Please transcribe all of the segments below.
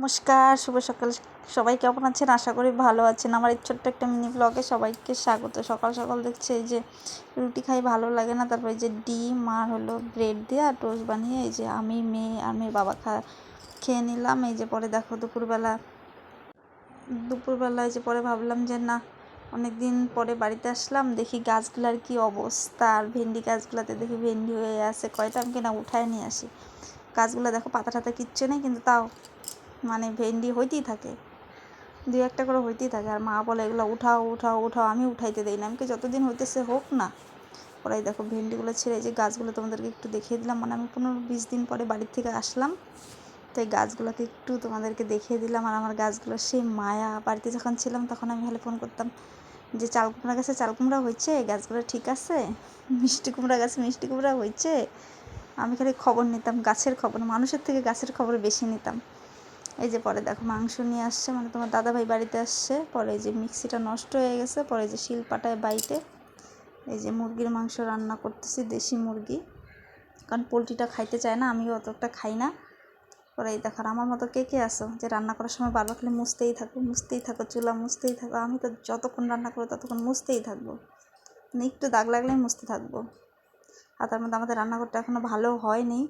নমস্কার, শুভ সকাল। সবাই কেমন আছেন? আশা করি ভালো আছেন। আমার এই ছোট্ট একটা মিনি ব্লগে সবাইকে স্বাগত। সকাল সকাল দেখছে এই যে রুটি খাই ভালো লাগে না, তারপরে এই যে ডিম আর হলো ব্রেড দিয়ে আর টোস্ট বানিয়ে এই যে আমি, মেয়ে আর মেয়ের বাবা খেয়ে নিলাম। এই যে পরে দেখো দুপুরবেলা এই যে পরে ভাবলাম যে না, অনেক দিন পরে বাড়িতে আসলাম, দেখি গাছগুলার কি অবস্থা। আর ভেন্ডি গাছগুলাতে দেখি ভেন্ডি হয়ে আছে কয়টা, আমি কিনা উঠায় নিয়ে আসি। গাছগুলো দেখো পাতা টাতা কিচ্ছু নেই, কিন্তু তাও মানে ভেন্ডি হইতেই থাকে, দু একটা করে হইতেই থাকে। আর মা বলে এগুলো উঠাও উঠাও উঠাও, আমি উঠাইতে দেই না, আমাকে যতদিন হইতেছে হোক না। ওরাই দেখো ভেন্ডিগুলো ছেড়ে যে গাছগুলো তোমাদেরকে একটু দেখিয়ে দিলাম, মানে আমি 15-20 দিন পরে বাড়ির থেকে আসলাম, তো এই গাছগুলোকে একটু তোমাদেরকে দেখিয়ে দিলাম। আর আমার গাছগুলো সেই মায়া, বাড়িতে যখন ছিলাম তখন আমি হলে ফোন করতাম যে চাল কুমড়া গাছে চাল কুমড়া হয়েছে, গাছগুলো ঠিক আছে, মিষ্টি কুমড়া গাছে মিষ্টি কুমড়া হয়েছে। আমি খালি খবর নিতাম, গাছের খবর, মানুষের থেকে গাছের খবর বেশি নিতাম। এই যে পরে দেখো মাংস নিয়ে আসছে, মানে তোমার দাদাভাই বাড়িতে আসছে, পরে এই যে মিক্সিটা নষ্ট হয়ে গেছে, পরে যে শিলপাটায় বাইটে এই যে মুরগির মাংস রান্না করতেছি, দেশি মুরগি, কারণ পোলট্রিটা খাইতে চায় না, আমিও অতটা খাই না। পরে এই দেখো আমার মতো কে কে আসো যে রান্না করার সময় বারবার খালি মুছতেই থাকো চুলা মুছতেই থাকো। আমি তো যতক্ষণ রান্না করবো ততক্ষণ মুছতেই থাকবো, মানে একটু দাগ লাগলেই মুছতে থাকবো। আর তার মধ্যে আমাদের রান্নাঘরটা এখনও ভালো হয়নি।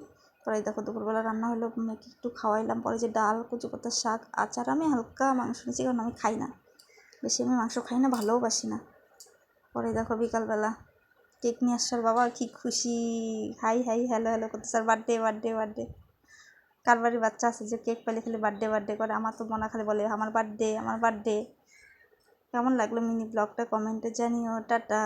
পরে দেখো দুপুরবেলা রান্না হলো, মেয়েকে একটু খাওয়াইলাম, পরে যে ডাল, কচু পাতার শাক, আচার। আমি হালকা মাংস নিয়েছি, কারণ আমি খাই না বেশি, আমি মাংস খাই না, ভালোবাসি না। পরে দেখো বিকালবেলা কেক নিয়ে আসার বাবা কি খুশি, হাই হাই হ্যালো হ্যালো করতে, স্যার বার্থডে বার্থডে বার্থডে। কার বাড়ির বাচ্চা আছে যে কেক পেলে খালি বার্থডে বার্থডে করে? আমার তো মনে খালি বলে আমার বার্থডে আমার বার্থডে। কেমন লাগলো মিনি ব্লগটা কমেন্টে জানিও। টাটা।